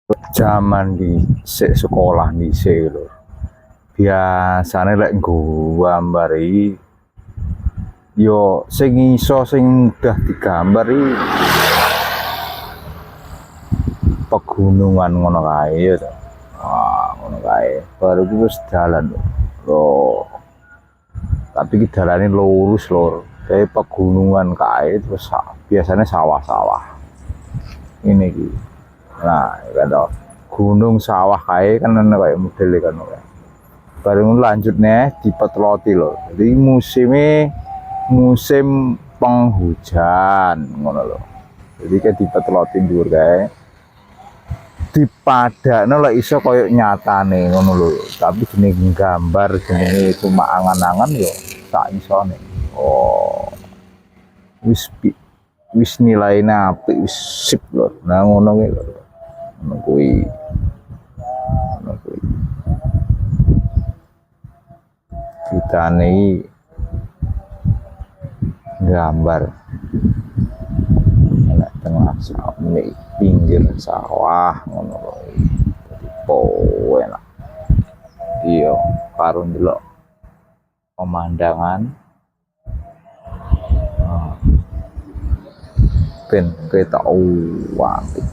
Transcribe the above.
Zaman di sekolah dhisik lho. Biasane lek nggambar iki yo sing iso sing mudah digambar iki pegunungan ngono kae ya to. Wah, ngono kae. Baru ki wis dalan lho. Tapi ki dalane lurus lho. Kayak pegunungan kae terus biasanya sawah-sawah. Ini ki. Nah, kan to. Gunung sawah kae kan ana kayak model kan. Bareng lanjut nih dipetloti lho. Jadi musim penghujan ngono lho. Jadi kayak dipetloti dhuwur kae. Dipadakno lek iso koyo nyatane ngono lho. Tapi jeneng gambar jenenge cuma angan-angan yo tak isone. Oh. Wis nilaine apik wis sip lho. Nah ngono kuwi lho. Ngono kuwi. Ngono kuwi. Kitane gambar nek tengah sawah pinggir sawah ngono lho. Oh enak. Iya, karo ndelok pemandangan ben ketok apik.